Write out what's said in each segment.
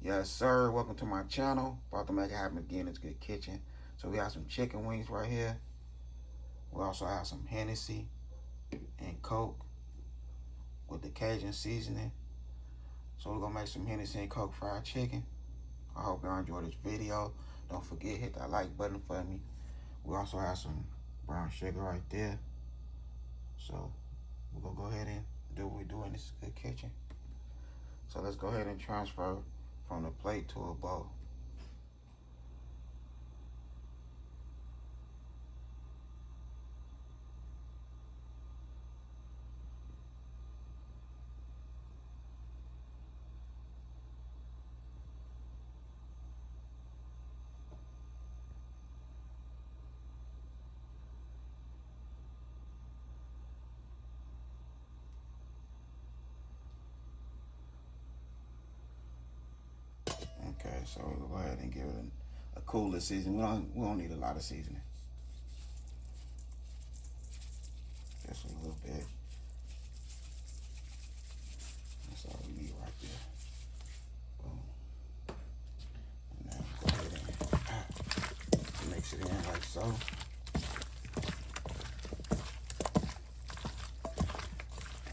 Yes, sir. Welcome to my channel. About to make it happen again. It's Good Kitchen. So we have some chicken wings right here. We also have some Hennessy and Coke with the Cajun seasoning. So we're gonna make some Hennessy and Coke fried chicken. I hope y'all enjoy this video. Don't forget, hit that like button for me. We also have some brown sugar right there. So we're gonna go ahead and do what we do in this Good Kitchen. So let's go ahead and transfer from the plate to a bowl. Okay, so we'll go ahead and give it a cooler season. We don't need a lot of seasoning. Just a little bit. That's all we need right there. Boom. And now go ahead and mix it in like so.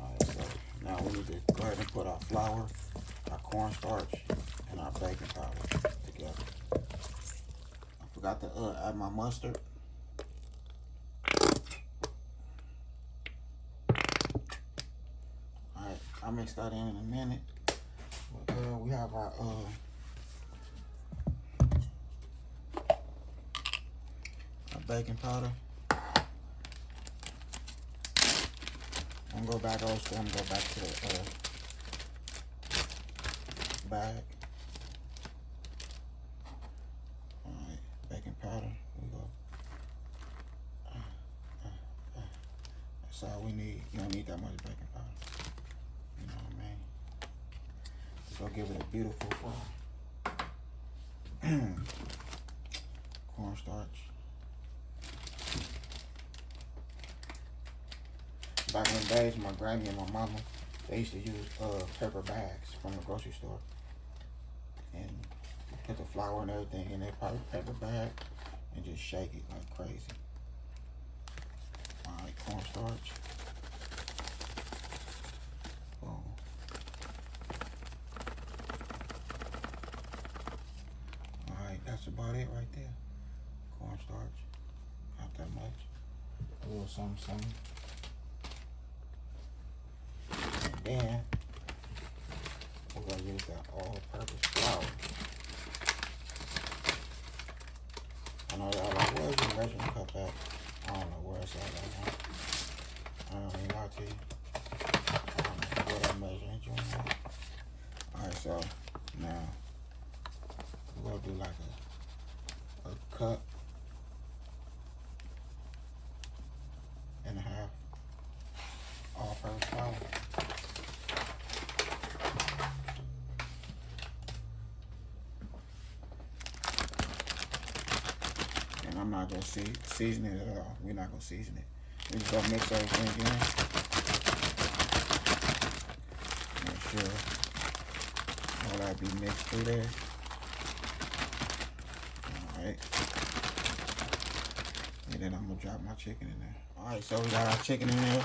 Alright, so now we need to go ahead and put our flour, our cornstarch, and our baking powder together. I forgot to add my mustard. Alright, I'll mix that in a minute. We have our baking powder. I'm gonna go back old school. I'm gonna go back to the bag. Alright, baking powder. Here we go. That's all we need. You don't need that much baking powder. You know what I mean? Just gonna give it a beautiful cornstarch. Back in the days, my granny and my mama, they used to use paper bags from the grocery store and put the flour and everything in that paper bag and just shake it like crazy. Alright, cornstarch. Boom. Alright, that's about it right there. Cornstarch. Not that much. A little something, something. And then we're gonna use that all-purpose flour. I know y'all like, where's your measuring cup at? I don't know where it's at right now. I don't even lie to you. I don't know where that measuring joint is. Alright, so now we're gonna do like a cup and a half all-purpose flour. And I'm not gonna season it at all. We're not gonna season it. We're just gonna mix everything in. Make sure all that be mixed through there. Alright. And then I'm gonna drop my chicken in there. Alright, so we got our chicken in there.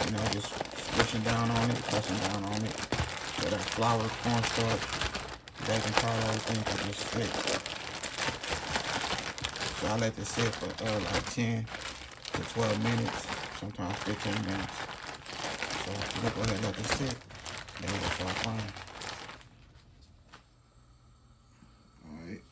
You know, just swishing down on it, pressing down on it. So that flour, cornstarch, baking powder, everything can just stick. So I let this sit for like 10 to 12 minutes, sometimes 15 minutes. So we'll go ahead and let this sit. Then we'll start frying. Alright.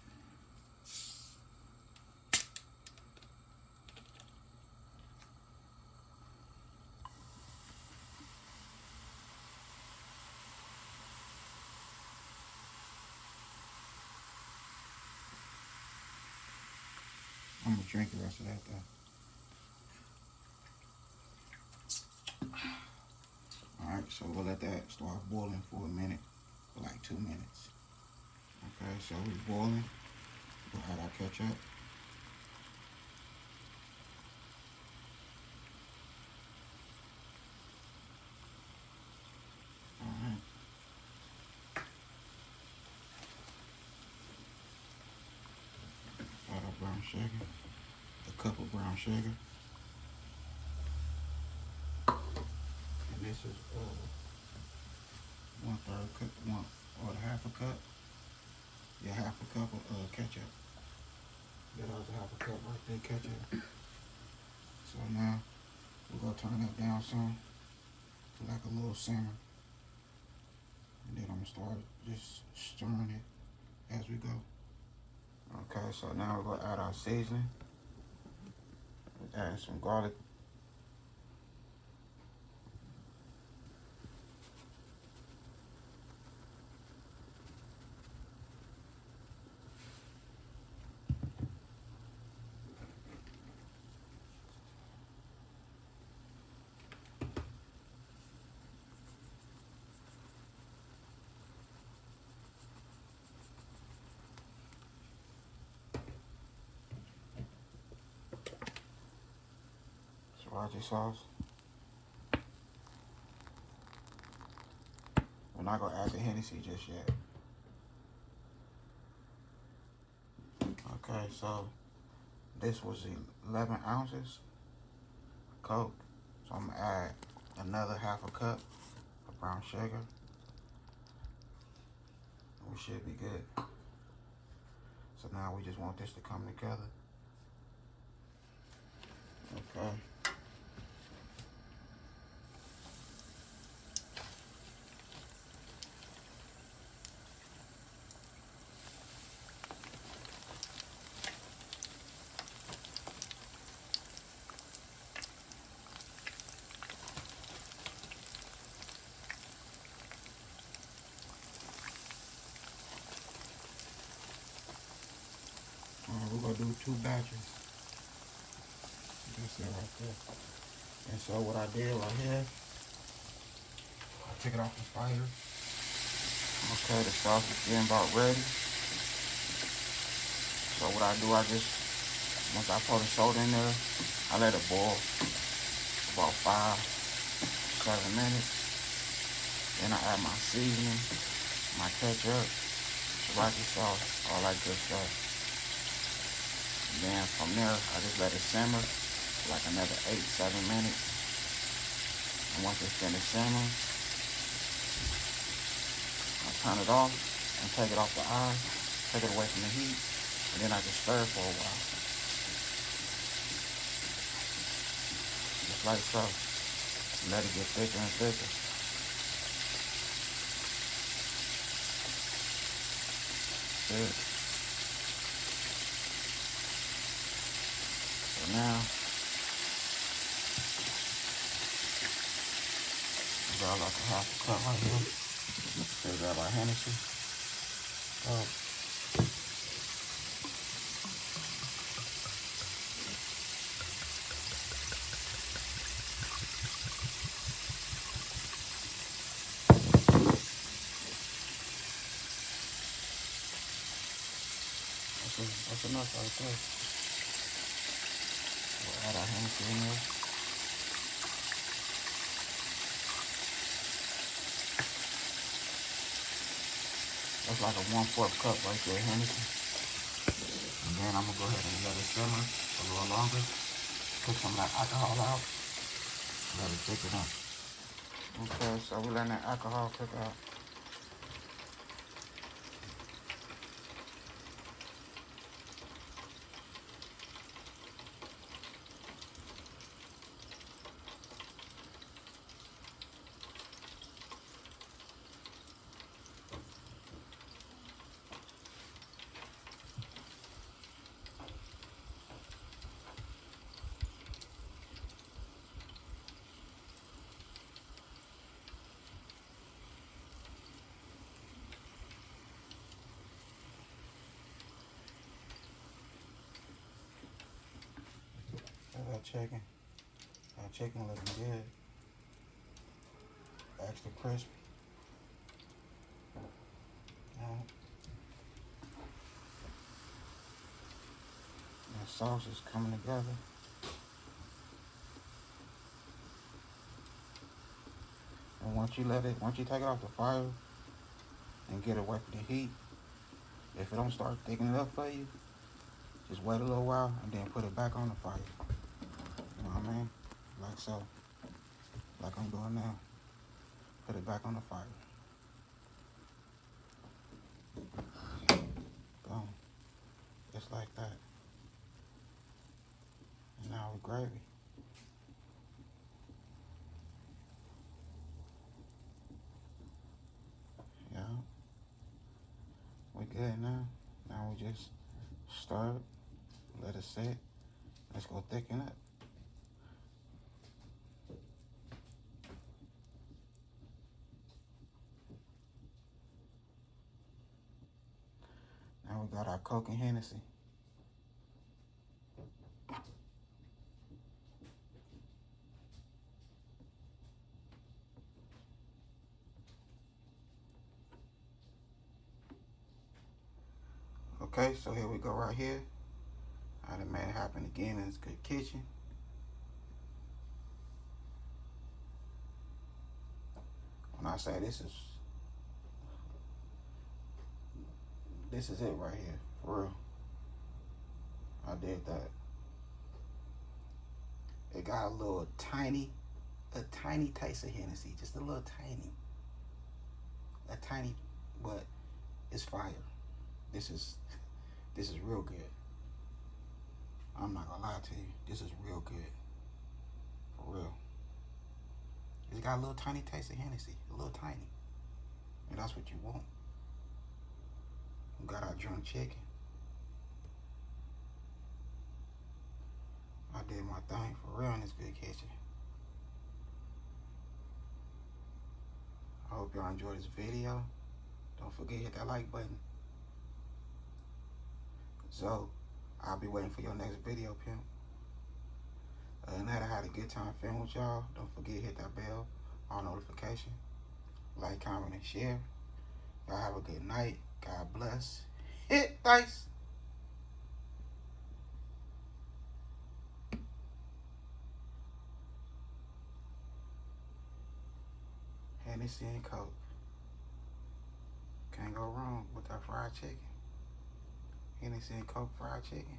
I'm gonna drink the rest of that though. Alright, so we'll let that start boiling for a minute, for like 2 minutes. Okay, so we're boiling. We'll add our ketchup. sugar, a cup of brown sugar, and this is 1/3 cup, or half a cup. Yeah, half a cup of ketchup. That was a half a cup right there, ketchup. So now we're gonna turn that down some to like a little simmer, and then I'm gonna start just stirring it as we go. Okay, so now we're gonna add our seasoning. We're adding some garlic. Sriracha sauce. We're not gonna add the Hennessy just yet. Okay, so this was 11 ounces of Coke. So I'm gonna add another half a cup of brown sugar. We should be good. So now we just want this to come together. Okay. We're gonna do 2 batches. That's it right there. And so what I did right here, I took it off the fire. Okay, the sauce is getting about ready. So what I do, once I pour the soda in there, I let it boil about 5-7 minutes. Then I add my seasoning, my ketchup, sriracha sauce, all that good stuff. And then from there, I just let it simmer for like another 8-7 minutes. And once it's finished simmering, I turn it off and take it off the eye, take it away from the heat, and then I just stir it for a while. Just like so. Let it get thicker and thicker. Good. So now, I got like a half a cup right here. Still got our Hennessy. Oh. That's enough right there. We'll add our Hennessy in there. That's like a 1/4 cup right there, Hennessy. And then I'm gonna go ahead and let it simmer a little longer. Take some of that alcohol out. Let it thicken up. Okay, so we're letting that alcohol cook out. That chicken looking good. Extra crispy. The sauce is coming together. And once you take it off the fire and get away from the heat, if it don't start thickening up for you, Just wait a little while and then put it back on the fire. You know what I mean? Like so. Like I'm doing now. Put it back on the fire. Boom. Just like that. And now with gravy. Yeah. We good now. Now we just stir it. Let it sit. Let's go thicken it. Now we got our Coke and Hennessy. Okay, so here we go right here. I done made it happen again in this good kitchen. When I say this is it right here, for real. I did that. It got a tiny taste of Hennessy, just a little tiny, but it's fire. This is real good. I'm not gonna lie to you, this is real good, for real. It's got a little tiny taste of Hennessy, a little tiny, and that's what you want. We got our drunk chicken. I did my thing for real in this good kitchen. I hope y'all enjoyed this video. Don't forget to hit that like button. So, I'll be waiting for your next video, pimp. Other than that, I had a good time filming with y'all. Don't forget to hit that bell, all notification. Like, comment, and share. Y'all have a good night. God bless. Hit dice. Hennessy and Coke. Can't go wrong with that fried chicken. Hennessy and Coke fried chicken.